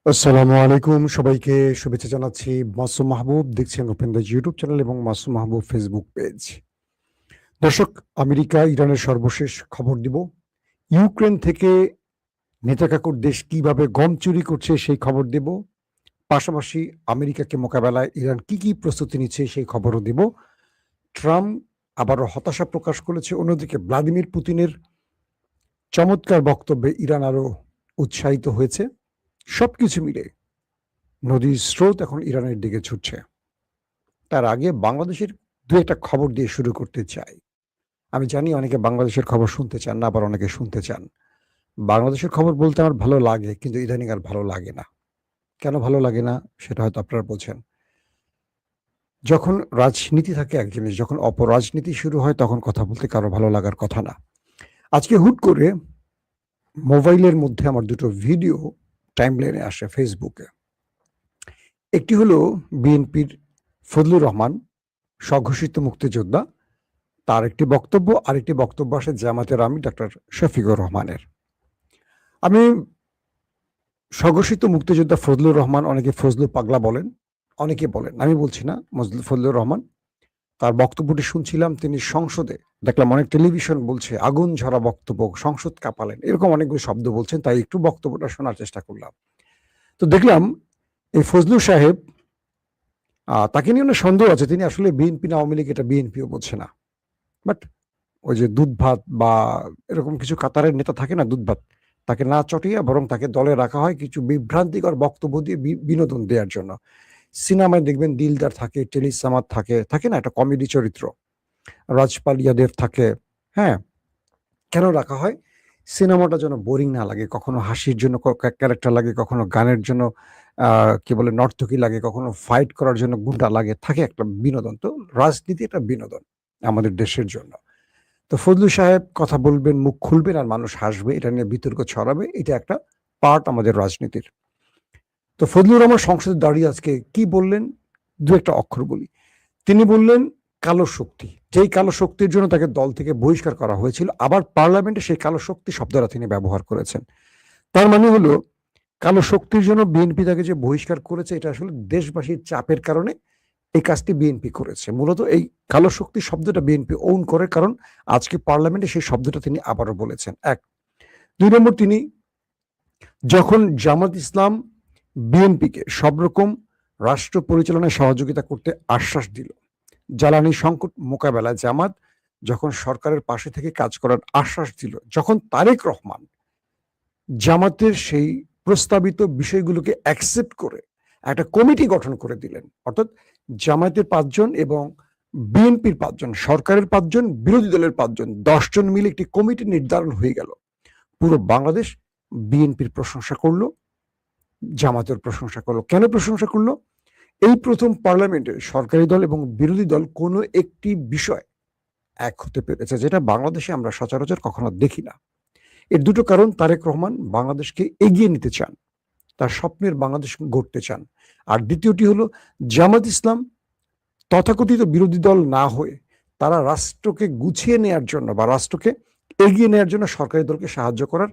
আসসালামু আলাইকুম, সবাইকে শুভেচ্ছা জানাচ্ছি। মাসুম মাহবুব দেখছেন ওপেন দ্য ইউটিউব চ্যানেল এবং মাসুম মাহবুব ফেসবুক পেজ। দর্শক, আমেরিকা ইরানের সর্বশেষ খবর দিব। ইউক্রেন থেকে নেতাকাকুর দেশ কিভাবে গম চুরি করছে সেই খবর দেব। পাশাপাশি আমেরিকাকে মোকাবেলায় ইরান কি কি প্রস্তুতি নিচ্ছে সেই খবরও দেব। ট্রাম্প আবারও হতাশা প্রকাশ করেছে, অন্যদিকে ভ্লাদিমির পুতিনের চমৎকার বক্তব্যে ইরান আরো উৎসাহিত হয়েছে। সবকিছু মিলে নদীর স্রোত এখন ইরানের দিকে ছুটছে। তার আগে বাংলাদেশের দু একটা খবর দিয়ে শুরু করতে চাই। আমি জানি অনেকে বাংলাদেশের খবর শুনতে চান না, আবার অনেকে শুনতে চান। বাংলাদেশের খবর বলতে আমার ভালো লাগে, কিন্তু ইদানিং আর ভালো লাগে না। কেন ভালো লাগে না সেটা হয়তো আপনারা বোঝেন। যখন রাজনীতি থাকে এক জিনিস, যখন অপরাজনীতি শুরু হয় তখন কথা বলতে কারো ভালো লাগার কথা না। আজকে হুট করে মোবাইলের মধ্যে আমার দুটো ভিডিও টাইমলাইনে আসে ফেসবুকে। একটি হলো বিএনপির ফজলুর রহমান, স্বঘোষিত মুক্তিযোদ্ধা, তার একটি বক্তব্য, আরেকটি বক্তব্য আসে জামাতের আমির ডাক্তার শফিকুর রহমানের। আমি স্বঘোষিত মুক্তিযোদ্ধা ফজলুর রহমান, অনেকে ফজলু পাগলা বলেন, অনেকে বলেন, আমি বলছি না, ফজলুর রহমান, তার বক্তব্যটি শুনছিলাম। তিনি সংসদে দেখলাম অনেক টেলিভিশন বলছে আগুন ঝরা বক্তব্য, সংসদ কাঁপালেন, এরকম অনেকগুলো শব্দ বলছেন, তাই একটু বক্তব্যটা শোনার চেষ্টা করলাম। তো দেখলাম এই ফজলু সাহেব, তাকে নিয়ে অনেক সন্দেহ আছে, তিনি আসলে বিএনপি না আওয়ামী লীগ এটা বিএনপিও বলছে না। বাট ওই যে দুধ ভাত বা এরকম কিছু কাতারের নেতা থাকে না, দুধ ভাত, তাকে না চটিয়ে বরং তাকে দলে রাখা হয় কিছু বিভ্রান্তিকর বক্তব্য দিয়ে বিনোদন দেওয়ার জন্য। সিনেমায় দেখবেন দিলদার থাকে, টেলিসামাদ থাকে, থাকে না একটা কমেডি চরিত্র, রাজপাল ইয়াদের থাকে। হ্যাঁ, কেন রাখা হয়? সিনেমাটা যেন বোরিং না লাগে, কখনো হাসির জন্য ক্যারেক্টার লাগে, কখনো গানের জন্য কি বলে নর্তকী লাগে, কখনো ফাইট করার জন্য গুন্ডা লাগে, থাকে একটা বিনোদন। তো রাজনীতি একটা বিনোদন আমাদের দেশের জন্য। তো ফজলু সাহেব কথা বলবেন, মুখ খুলবেন আর মানুষ হাসবে, এটা নিয়ে বিতর্ক ছড়াবে, এটা একটা পার্ট আমাদের রাজনীতির। তো ফজলুর রহমান সংসদে দাঁড়িয়ে আজকে কি বললেন, দু একটা অক্ষর বলি। তিনি বললেন কালো শক্তি, যেই কালো শক্তির জন্য তাকে দল থেকে বহিষ্কার করা হয়েছিল, আবার পার্লামেন্টে সেই কালো শক্তি শব্দটা তিনি ব্যবহার করেছেন। তার মানে হলো কালো শক্তির জন্য বিএনপি তাকে যে বহিষ্কার করেছে, এটা আসলে দেশবাসীর চাপের কারণে এই কাজটি বিএনপি করেছে। মূলত এই কালো শক্তি শব্দটা বিএনপি ওন করে, কারণ আজকে পার্লামেন্টে সেই শব্দটা তিনি আবারও বলেছেন। এক, দুই নম্বর, তিনি যখন জামাত ইসলাম বিএনপিকে সব রকম রাষ্ট্র পরিচালনায় সহযোগিতা করতে আশ্বাস দিল, জ্বালানি সংকট মোকাবেলায় জামাত যখন সরকারের পাশে থেকে কাজ করার আশ্বাস দিল, যখন তারেক রহমান জামাতের সেই প্রস্তাবিত বিষয়গুলোকে অ্যাকসেপ্ট করে একটা কমিটি গঠন করে দিলেন, অর্থাৎ জামায়াতের 5 জন এবং বিএনপির 5 জন, সরকারের 5 জন, বিরোধী দলের 5 জন, 10 জন মিলে একটি কমিটি নির্ধারণ হয়ে গেল। পুরো বাংলাদেশ বিএনপির প্রশংসা করলো, জামাতের প্রশংসা করলো। কেন প্রশংসা করলো? এই প্রথম পার্লামেন্টে সরকারি দল এবং বিরোধী দল কোনো একটি বিষয় এক হতে পেরেছে, যেটা বাংলাদেশে আমরা সচরাচর কখনো দেখি না। এর দুটো কারণ: তারেক রহমান বাংলাদেশকে এগিয়ে নিতে চান, তার স্বপ্নের বাংলাদেশ গড়তে চান। আর দ্বিতীয়টি হলো জামাত ইসলাম তথাকথিত বিরোধী দল না হয়ে তারা রাষ্ট্রকে গুছিয়ে নেয়ার জন্য বা রাষ্ট্রকে এগিয়ে নেয়ার জন্য সরকারি দলকে সাহায্য করার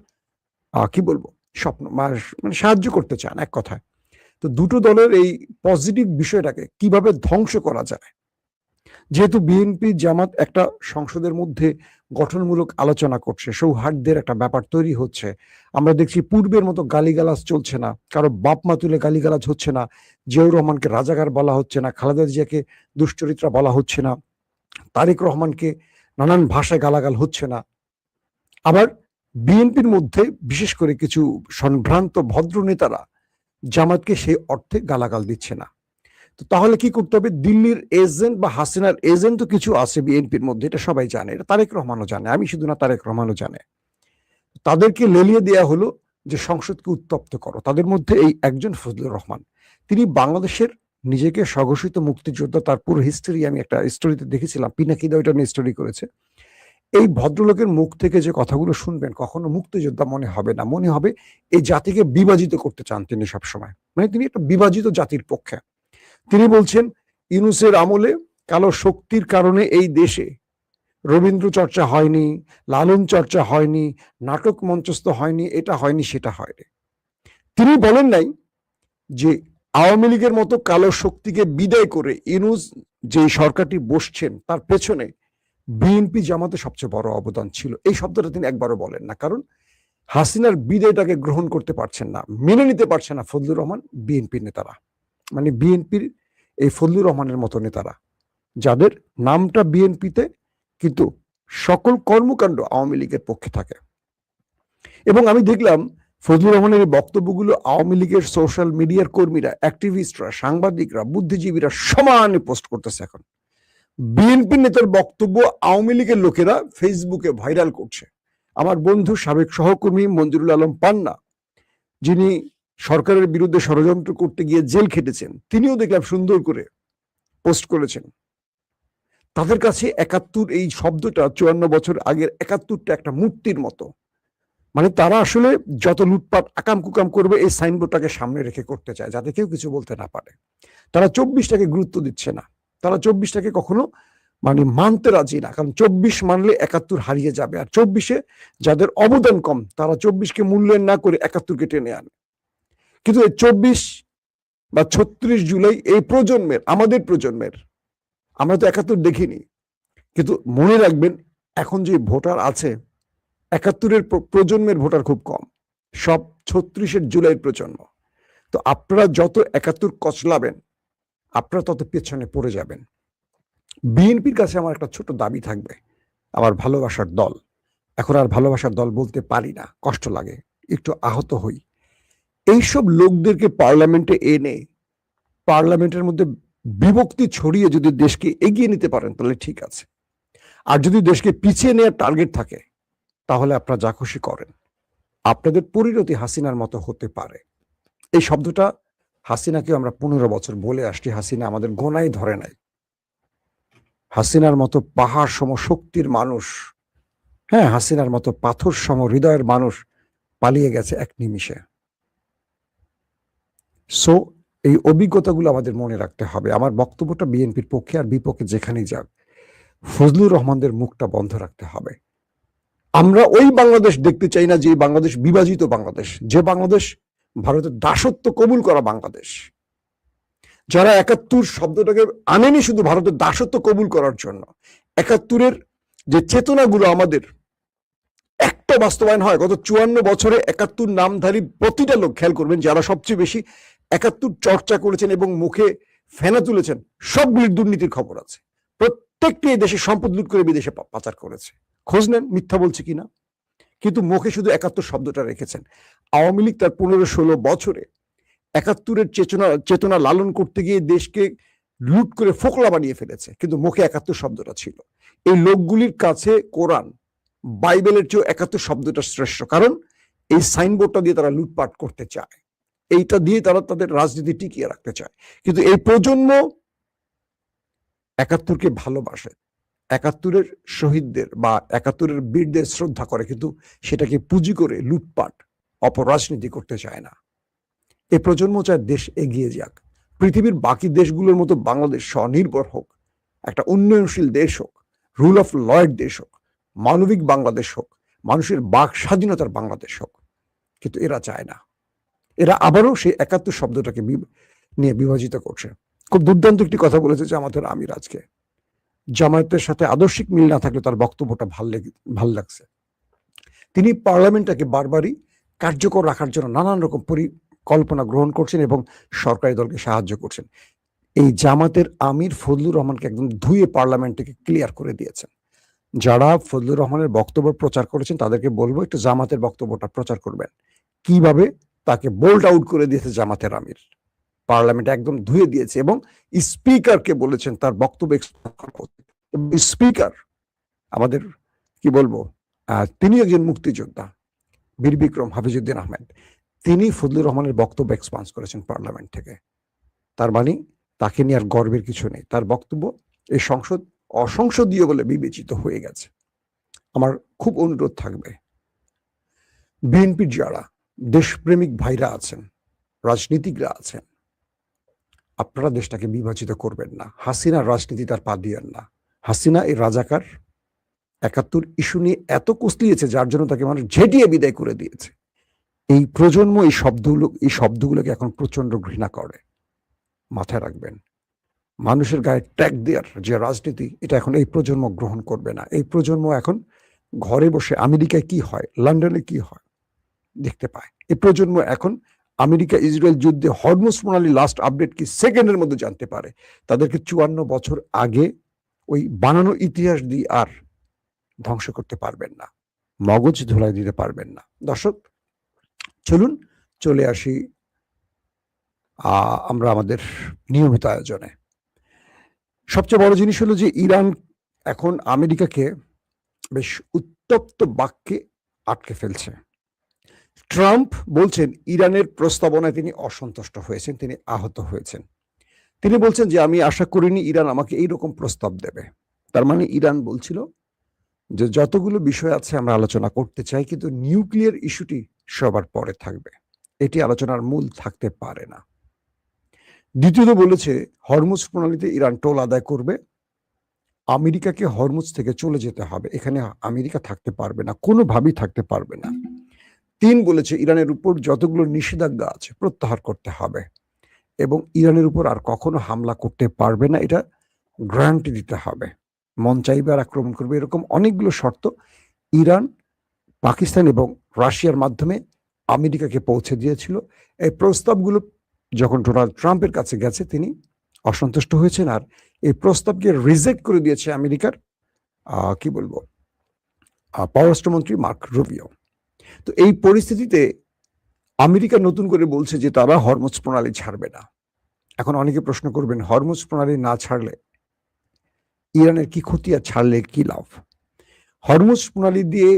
কি বলবো স্বপ্ন, মানে সাহায্য করতে চান এক কথায়। তো দুটো দলের এই পজিটিভ বিষয়টাকে কিভাবে ধ্বংস করা যায়, যেহেতু বিএনপি জামাত একটা সংসদের মধ্যে গঠনমূলক আলোচনা করছে, সৌহার্দ্যের একটা ব্যাপার তৈরি হচ্ছে, আমরা দেখছি পূর্বের মতো গালিগালাজ চলছে না, কারো বাপ মা তুলে গালিগালাজ হচ্ছে না, জিয়াউর রহমানকে রাজাকার বলা হচ্ছে না, খালেদা জিয়াকে দুশ্চরিত্রা বলা হচ্ছে না, তারেক রহমানকে নানান ভাষায় গালাগাল হচ্ছে না। আবার বিএনপির মধ্যে বিশেষ করে কিছু সম্ভ্রান্ত ভদ্র নেতারা জামাতকে সেই অর্থে গালাগাল দিচ্ছে না। তো তাহলে কি করতে হবে? দিল্লির এজেন্ট বা হাসিনার এজেন্ট তো কিছু আছে বিএনপির মধ্যে, এটা সবাই জানে, এটা তারেক রহমানও জানে, আমি শুধু না, তারেক রহমানও জানে। তাদেরকে লেলিয়ে দেয়া হলো যে সংসদকে উত্তপ্ত করো। তাদের মধ্যে এই একজন ফজলুর রহমান, তিনি বাংলাদেশের নিজেকে স্বঘোষিত মুক্তিযোদ্ধা, তার পুরো হিস্টোরি আমি একটা স্টোরিতে দেখেছিলাম, পিনাকিদা ওইটা নিয়ে স্টোরি করেছে। এই ভদ্রলোকের মুখ থেকে যে কথাগুলো শুনবেন, কখনো মুক্তিযোদ্ধা মনে হবে না, মনে হবে এই জাতিকে বিভাজিত করতে চান তিনি সবসময়, মানে তিনি একটা বিভাজিত জাতির পক্ষে। তিনি বলছেন ইউনূসের আমলে কালো শক্তির কারণে এই দেশে রবীন্দ্র চর্চা হয়নি, লালন চর্চা হয়নি, নাটক মঞ্চস্থ হয়নি, এটা হয়নি সেটা হয়নি। তিনি বলেন নাই যে আওয়ামী লীগের মতো কালো শক্তিকে বিদায় করে ইউনূস যে সরকারটি বসছেন তার পেছনে বিএনপি জামাতে সবচেয়ে বড় অবদান ছিল। এই শব্দটা তিনি একবারও বলেন না, কারণ হাসিনার বিদায়টাকে গ্রহণ করতে পারছেন না, মেনে নিতে পারছেন না ফজলুর রহমান, বিএনপির নেতারা, মানে বিএনপির এই ফজলুর রহমানের মতো নেতারা, যাদের নামটা বিএনপিতে কিন্তু সকল কর্মকাণ্ড আওয়ামী লীগের পক্ষে থাকে। এবং আমি দেখলাম ফজলুর রহমানের এই বক্তব্যগুলো আওয়ামী লীগের সোশ্যাল মিডিয়ার কর্মীরা, অ্যাক্টিভিস্টরা, সাংবাদিকরা, বুদ্ধিজীবীরা সমানে পোস্ট করতেছে। এখন বিএনপি নেতার বক্তব্য আওয়ামী লীগের লোকেরা ফেসবুকে ভাইরাল করছে। আমার বন্ধু সাবেক সহকর্মী মঞ্জুরুল আলম পান্না, যিনি সরকারের বিরুদ্ধে ষড়যন্ত্র করতে গিয়ে জেল খেটেছেন, তিনিও দেখলাম সুন্দর করে পোস্ট করেছেন। তাদের কাছে ৭১ এই শব্দটা ৫৪ বছর আগের ৭১টা একটা মূর্তির মতো। মানে তারা আসলে যত লুটপাট আকাম কুকাম করবে এই সাইনবোর্ডটাকে সামনে রেখে করতে চায়, যাতে কেউ কিছু বলতে না পারে। তারা ২৪টাকে গুরুত্ব দিচ্ছে না, তারা ২৪টাকে কখনো মানে মানতে রাজি না, কারণ ২৪ মানলে ৭১ হারিয়ে যাবে। আর ২৪-এ যাদের অবদান কম তারা ২৪কে মূল্যায়ন না করে ৭১কে টেনে আনে। কিন্তু এই ২৪ বা ৩৬ জুলাই এই প্রজন্মের, আমাদের প্রজন্মের, আমরা তো ৭১ দেখিনি, কিন্তু মনে রাখবেন এখন যে ভোটার আছে ৭১-এর প্রজন্মের ভোটার খুব কম, সব ৩৬-এর জুলাইয়ের প্রজন্ম। তো আপনারা যত ৭১ কচলাবেন আপনারা তত পেছনে পড়ে যাবেন। বিএনপির কাছে আমার একটা ছোট দাবি থাকবে, আমার ভালোবাসার দল, এখন আর ভালোবাসার দল বলতে পারি না, কষ্ট লাগে, একটু আহত হই। এইসব লোকদেরকে পার্লামেন্টে এনে পার্লামেন্টের মধ্যে বিভক্তি ছড়িয়ে যদি দেশকে এগিয়ে নিতে পারেন তাহলে ঠিক আছে, আর যদি দেশকে পিছিয়ে নেওয়ার টার্গেট থাকে তাহলে আপনারা যা খুশি করেন, আপনাদের পরিণতি হাসিনার মতো হতে পারে। এই শব্দটা হাসিনাকে আমরা ১৫ বছর বলে আসছি, হাসিনা আমাদের গোনাই ধরে নাই। হাসিনার মতো পাহাড় সম শক্তির মানুষ, হ্যাঁ, হাসিনার মতো পাথর সম হৃদয়ের মানুষ পালিয়ে গেছে এক নিমিষে। সো এই অভিজ্ঞতাগুলো আমাদের মনে রাখতে হবে। আমার বক্তব্যটা বিএনপির পক্ষে আর বিপক্ষে যেখানেই যাক, ফজলুর রহমানদের মুখটা বন্ধ রাখতে হবে। আমরা ওই বাংলাদেশ দেখতে চাই না যে বাংলাদেশ বিভাজিত বাংলাদেশ, যে বাংলাদেশ ভারতের দাসত্ব কবুল করা বাংলাদেশ। যারা ৭১ শব্দটাকে আনেনি শুধু ভারতের দাসত্ব কবুল করার জন্য, ৭১-এর যে চেতনাগুলো আমাদের একটা বাস্তবায়ন হয় গত ৫৪ বছরে ৭১ নামধারী প্রতিটা লোক, খেয়াল করবেন যারা সবচেয়ে বেশি ৭১ চর্চা করেছেন এবং মুখে ফেনা তুলেছেন, সবগুলির দুর্নীতির খবর আছে। প্রত্যেকটি দেশে সম্পদ লুট করে বিদেশে পাচার করেছে, খোঁজ নেন মিথ্যা বলছে কিনা। কিন্তু মুখে শুধু ৭১ শব্দটা রেখেছেন। আওয়ামী লীগ তার ১৫-১৬ বছরে ৭১-এর চেতনা লালন করতে গিয়ে দেশকে লুট করে ফোকলা বানিয়ে ফেলেছে, কিন্তু মুখে ৭১ শব্দটা ছিল। এই লোকগুলির কাছে কোরআন বাইবেলের চেয়েও ৭১ শব্দটা শ্রেষ্ঠ, কারণ এই সাইনবোর্ডটা দিয়ে তারা লুটপাট করতে চায়, এইটা দিয়ে তারা তাদের রাজনীতি টিকিয়ে রাখতে চায়। কিন্তু এই প্রজন্ম ৭১-কে ভালোবাসে, ৭১-এর শহীদদের বা ৭১-এর বীরদের শ্রদ্ধা করে, কিন্তু সেটাকে পুঁজি করে লুটপাট অপরাজনীতি করতে চায় না। এই প্রজন্ম চায় দেশ এগিয়ে যাক, পৃথিবীর বাকি দেশগুলোর মতো বাংলাদেশ স্বনির্ভর হোক, একটা উন্নয়নশীল দেশ হোক, রুল অফ লয়ের দেশ হোক, মানবিক বাংলাদেশ হোক, মানুষের বাক স্বাধীনতার বাংলাদেশ হোক। কিন্তু এরা চায় না, এরা আবারও সেই ৭১ শব্দটাকে নিয়ে বিভাজিত করছে। খুব দুর্দান্ত একটি কথা বলেছে জামাতের আমির আজকে। জামায়াতের সাথে আদর্শিক মিল না থাকলে তার বক্তব্যটা ভাল লাগছে। তিনি পার্লামেন্টটাকে বারবারই কার্যকর রাখার জন্য নানান রকম পরিকল্পনা গ্রহণ করছেন এবং সরকারি দলকে সাহায্য করছেন। এই জামাতের আমির ফজলুর রহমানকে একদম ধুয়ে পার্লামেন্টকে ক্লিয়ার করে দিয়েছেন। যারা ফজলুর রহমানের বক্তব্য প্রচার করেছেন তাদেরকে বলবো একটু জামাতের বক্তব্যটা প্রচার করবেন। কিভাবে তাকে বোল্ড আউট করে দিয়েছে জামাতের আমির, পার্লামেন্টে একদম ধুয়ে দিয়েছে এবং স্পিকারকে বলেছেন তার বক্তব্য। স্পিকার আমাদের কি বলবো, তিনি একজন মুক্তিযোদ্ধা, বীর বিক্রম হাফিজউদ্দিন আহমেদ, তিনি ফজলুর রহমানের বক্তব্য এক্সপান্স করেছেন পার্লামেন্ট থেকে। তার মানে তাকে নিয়ে আর গর্বের কিছু নেই, তার বক্তব্য এই সংসদ অসংসদীয় বলে বিবেচিত হয়ে গেছে। আমার খুব অনুরোধ থাকবে, বিএনপির যারা দেশপ্রেমিক ভাইরা আছেন, রাজনীতিকরা আছেন, আপনারা দেশটাকে বিভাজিত করবেন না। হাসিনার রাজনীতি তার পা দিয়েন না। হাসিনা এই রাজাকার ৭১ ইস্যু নিয়ে এত কুস্তিয়েছে যার জন্য তাকে মানুষ ঝেঁটিয়ে বিদায় করে দিয়েছে। এই প্রজন্ম এই শব্দগুলোকে এখন প্রচন্ড ঘৃণা করে। মাথায় রাখবেন, মানুষের গায়ে ট্যাগ দেওয়ার যে রাজনীতি, এটা এখন এই প্রজন্ম গ্রহণ করবে না। এই প্রজন্ম এখন ঘরে বসে আমেরিকায় কি হয়, লন্ডনে কি হয় দেখতে পায়। এই প্রজন্ম এখন আমেরিকা ইসরায়েল যুদ্ধে হরমুজ প্রণালী লাস্ট আপডেট কি সেকেন্ডের মধ্যে জানতে পারে। তাদেরকে 54 বছর আগে ওই বানানো ইতিহাস দিয়ে আর ধ্বংস করতে পারবেন না, মগজ ধুলাই দিতে পারবেন না। দর্শক, চলুন চলে আসি আমরা আমাদের নিয়মিত আয়োজনে। সবচেয়ে বড় জিনিস হলো যে ইরান এখন আমেরিকাকে বেশ উত্তপ্ত বাক্যে আটকে ফেলছে। ট্রাম্প বলছেন ইরানের প্রস্তাবনায় তিনি অসন্তুষ্ট হয়েছেন, তিনি আহত হয়েছেন। তিনি বলছেন যে আমি আশা করিনি ইরান আমাকে এইরকম প্রস্তাব দেবে। তার মানে ইরান বলছিল যে যতগুলো বিষয় আছে আমরা আলোচনা করতে চাই, কিন্তু নিউক্লিয়ার ইস্যুটি সবার পরে থাকবে, এটি আলোচনার মূল থাকতে পারে না। দ্বিতীয়ত বলেছে হরমুজ প্রণালীতে ইরান টোল আদায় করবে, আমেরিকাকে হরমুজ থেকে চলে যেতে হবে, এখানে আমেরিকা থাকতে পারবে না, কোনোভাবেই থাকতে পারবে না। 3 বলেছে ইরানের উপর যতগুলো নিষেধাজ্ঞা আছে প্রত্যাহার করতে হবে এবং ইরানের উপর আর কখনো হামলা করতে পারবে না, এটা গ্যারান্টি দিতে হবে। মন চাইবে আর আক্রমণ করবে, এরকম অনেকগুলো শর্ত ইরান, পাকিস্তান এবং রাশিয়ার মাধ্যমে আমেরিকাকে পৌঁছে দিয়েছিল। এই প্রস্তাবগুলো যখন ডোনাল্ড ট্রাম্পের কাছে গেছে তিনি অসন্তুষ্ট হয়েছেন, আর এই প্রস্তাবকে রিজেক্ট করে দিয়েছে আমেরিকার কি বলবো পররাষ্ট্রমন্ত্রী মার্ক রুবিও। তো এই পরিস্থিতিতে আমেরিকা নতুন করে বলছে যে তারা হরমুজ প্রণালী ছাড়বে না। এখন অনেকে প্রশ্ন করবেন, হরমুজ প্রণালী না ছাড়লে ইরানের কি ক্ষতি আর ছাড়লে কি লাভ? হরমুজ প্রণালী দিয়ে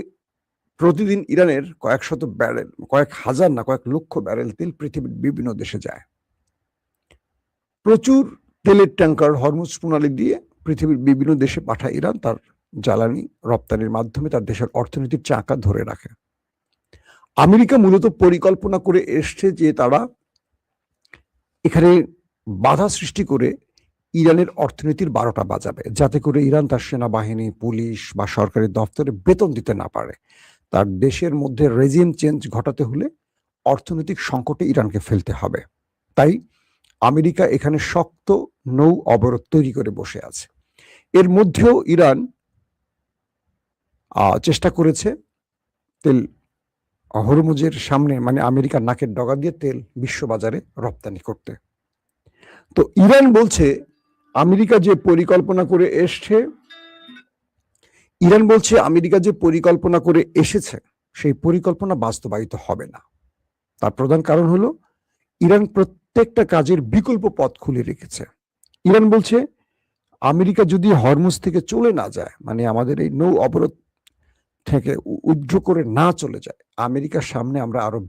প্রতিদিন ইরানের কয়েক শত ব্যারেল, কয়েক হাজার না কয়েক লক্ষ ব্যারেল তেল পৃথিবীর বিভিন্ন দেশে যায়। প্রচুর তেলের ট্যাঙ্কার হরমুজ প্রণালী দিয়ে পৃথিবীর বিভিন্ন দেশে পাঠায় ইরান, তার জ্বালানি রপ্তানির মাধ্যমে তার দেশের অর্থনীতির চাকা ধরে রাখে। আমেরিকা মূলত পরিকল্পনা করে এসছে যে তারা এখানে বাধা সৃষ্টি করে ইরানের অর্থনীতির 12টা বাজাবে, যাতে করে ইরান তার সেনাবাহিনী, পুলিশ বা সরকারি দপ্তরে বেতন দিতে না পারে। তার দেশের মধ্যে রেজিম চেঞ্জ ঘটাতে হলে অর্থনৈতিক সংকটে ইরানকে ফেলতে হবে। তাই আমেরিকা এখানে শক্ত নৌ অবরোধ তৈরি করে বসে আছে। এর মধ্যেও ইরান চেষ্টা করেছে তেল হরমুজের সামনে, মানে আমেরিকার নাকের ডগা দিয়ে তেল বিশ্ববাজারে রপ্তানি করতে। তো ইরান বলছে আমেরিকা যে পরিকল্পনা করে এসছে, ইরান বলছে আমেরিকা যে পরিকল্পনা করে এসেছে সেই পরিকল্পনা বাস্তবায়িত হবে না। তার প্রধান কারণ হলো ইরান প্রত্যেকটা কাজের বিকল্প পথ খুলে রেখেছে। ইরান বলছে আমেরিকা যদি হরমুজ থেকে চলে না যায়, মানে আমাদের এই নৌ অবরোধ থেকে উদ্র করে না চলে যায়, আমেরিকার সামনে আমরা আরো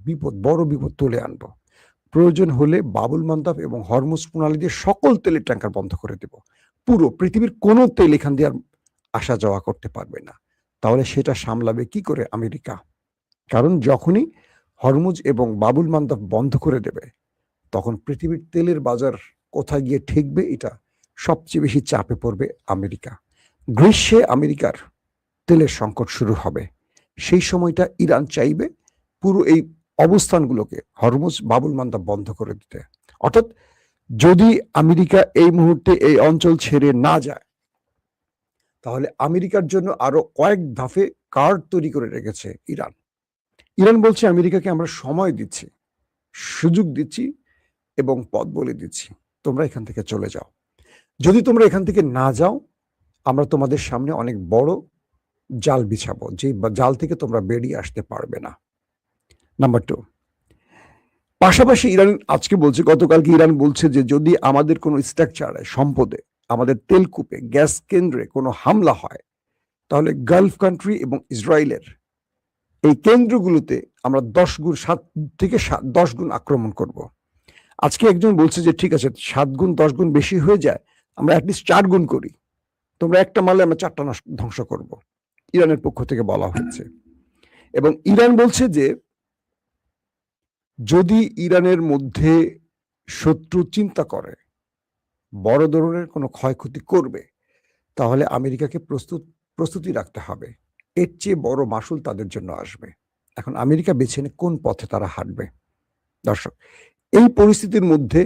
বড় বিপদ তুলে আনবো। প্রয়োজন হলে বাবুল মান্দাব এবং হরমুজ প্রণালী দিয়ে সকল তেলের ট্যাঙ্কার বন্ধ করে দেব, পুরো পৃথিবীর কোনো তেল এখান দিয়ে আর আসা যাওয়া করতে পারবে না। তাহলে সেটা সামলাবে কি করে আমেরিকা? কারণ যখনই হরমুজ এবং বাবুল মান্দাব বন্ধ করে দেবে, তখন পৃথিবীর তেলের বাজার কোথায় গিয়ে ঠেকবে, এটা সবচেয়ে বেশি চাপে পড়বে আমেরিকা। গ্রীষ্মে আমেরিকার তেলের সংকট শুরু হবে, সেই সময়টা ইরান চাইবে পুরো এই অবস্থানগুলোকে হরমুজ বাবুল মান্দাব বন্ধ করে দিতে। অর্থাৎ যদি আমেরিকা এই মুহূর্তে এই অঞ্চল ছেড়ে না যায়, তাহলে আমেরিকার জন্য আরো কয়েক ধাপে কার্ড তৈরি করে রেখেছে ইরান। ইরান বলছে আমেরিকাকে আমরা সময় দিচ্ছি, সুযোগ দিচ্ছি এবং পথ বলে দিচ্ছি, তোমরা এখান থেকে চলে যাও। যদি তোমরা এখান থেকে না যাও, আমরা তোমাদের সামনে অনেক বড় জাল বিছাবো, যে জাল থেকে তোমরা বেরিয়ে আসতে পারবে না। নাম্বার 2, পাশাপাশি ইরান আজকে বলছে, গতকালকে ইরান বলছে যে যদি আমাদের কোনো স্ট্রাকচারে, সম্পদে, আমাদের তেলকূপে, গ্যাস কেন্দ্রে কোনো হামলা হয়, তাহলে গালফ কান্ট্রি এবং ইসরায়েলের এই কেন্দ্রগুলোতে আমরা 7 থেকে 10 গুণ আক্রমণ করব। আজকে একজন বলছে যে ঠিক আছে, 7 গুণ 10 গুণ বেশি হয়ে যায়, আমরা অ্যাটলিস্ট 4 গুণ করি, তোমরা একটা মারলে আমরা 4টা ধ্বংস করব, ইরানের পক্ষ থেকে বলা হচ্ছে। এবং ইরান বলছে যে যদি ইরানের মধ্যে শত্রু চিন্তা করে বড় ধরনের কোনো ক্ষয়ক্ষতি করবে, তাহলে আমেরিকাকে প্রস্তুতি রাখতে হবে, এর চেয়ে বড় মাসুল তাদের জন্য আসবে। এখন আমেরিকা বেছে নেয় কোন পথে তারা হাঁটবে। দর্শক, এই পরিস্থিতির মধ্যে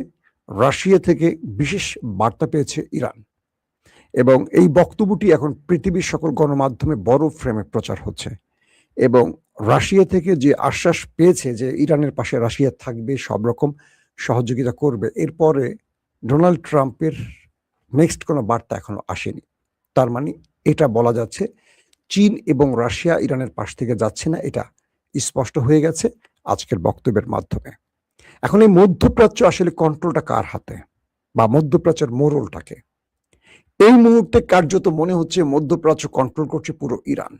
রাশিয়া থেকে বিশেষ বার্তা পেয়েছে ইরান এবং এই বক্তব্যটি এখন পৃথিবীর সকল গণমাধ্যমে বড় ফ্রেমে প্রচার হচ্ছে এবং রাশিয়া থেকে যে আশ্বাস পেয়েছে যে ইরানের পাশে রাশিয়া থাকবে, সব রকম সহযোগিতা করবে, এরপরে ডোনাল্ড ট্রাম্পের নেক্সট কোনো বার্তা এখনো আসেনি। তার মানে এটা বলা যাচ্ছে চীন এবং রাশিয়া ইরানের পাশ থেকে যাচ্ছে না, এটা স্পষ্ট হয়ে গেছে আজকের বক্তব্যের মাধ্যমে। এখন এই মধ্যপ্রাচ্য আসলে কন্ট্রোলটা কার হাতে, বা মধ্যপ্রাচ্যের মোড়লটাকে? এই মুহূর্তে কার্যত মনে হচ্ছে মধ্যপ্রাচ্য কন্ট্রোল করছে পুরো ইরান।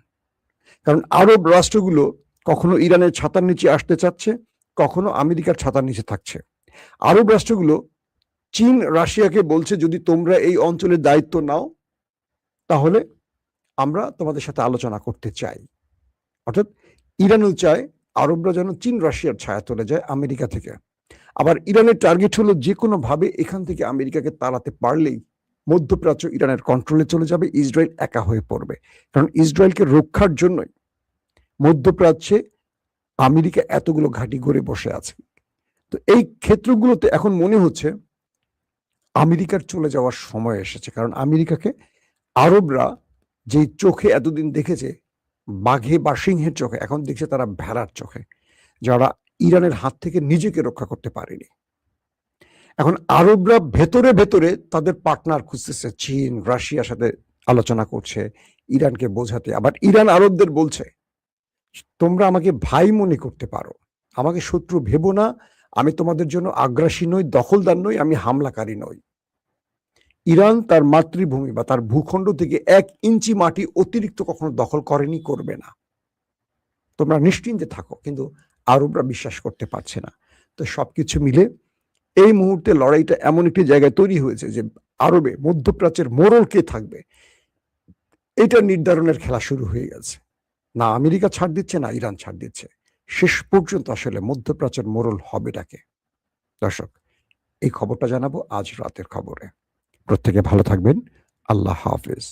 কারণ আরব রাষ্ট্রগুলো কখনো ইরানের ছাতার নিচে আসতে চাচ্ছে, কখনো আমেরিকার ছাতার নিচে থাকছে। আরব রাষ্ট্রগুলো চীন রাশিয়াকে বলছে যদি তোমরা এই অঞ্চলের দায়িত্ব নাও তাহলে আমরা তোমাদের সাথে আলোচনা করতে চাই। অর্থাৎ ইরানও চায় আরবরা যেন চীন রাশিয়ার ছায়া চলে যায় আমেরিকা থেকে। আবার ইরানের টার্গেট হলো যে কোনো ভাবে এখান থেকে আমেরিকাকে তাড়াতে পারলেই মধ্যপ্রাচ্য ইরানের কন্ট্রোলে চলে যাবে, ইসরায়েল একা হয়ে পড়বে। কারণ ইসরায়েলকে রক্ষার জন্যই মধ্যপ্রাচ্যে আমেরিকা এতগুলো ঘাঁটি গড়ে বসে আছে। তো এই ক্ষেত্রগুলোতে এখন মনে হচ্ছে আমেরিকার চলে যাওয়ার সময় এসেছে। কারণ আমেরিকাকে আরবরা যেই চোখে এতদিন দেখেছে বাঘে বা সিংহের চোখে, এখন দেখছে তারা ভেড়ার চোখে, যারা ইরানের হাত থেকে নিজেকে রক্ষা করতে পারেনি। এখন আরবরা ভেতরে ভেতরে তাদের পার্টনার খুঁজতেছে, চীন রাশিয়ার সাথে আলোচনা করছে ইরানকে বোঝাতে। আবার ইরান আরবদের বলছে তোমরা আমাকে ভাই মনে করতে পারো, আমাকে শত্রু ভেবো না, আমি তোমাদের জন্য আগ্রাসী নই, দখলদার নই, আমি হামলাকারী নই। ইরান তার মাতৃভূমি বা তার ভূখণ্ড থেকে 1 ইঞ্চি মাটি অতিরিক্ত কখনো দখল করেনি, করবে না, তোমরা নিশ্চিন্তে থাকো। কিন্তু আরবরা বিশ্বাস করতে পারছে না। তো সবকিছু মিলে এই মুহূর্তে লড়াইটা এমন একটি জায়গায় তৈরি হয়েছে যে আরবে মধ্যপ্রাচ্যের মোড়ল কে থাকবে এটা নির্ধারণের খেলা শুরু হয়ে গেছে। না আমেরিকা ছাড় দিচ্ছে, না ইরান ছাড় দিচ্ছে। শেষ পর্যন্ত আসলে মধ্যপ্রাচ্যের মোড়ল হবেটাকে? দর্শক, এই খবরটা জানাবো আজ রাতের খবরে। প্রত্যেকে ভালো থাকবেন। আল্লাহ হাফেজ।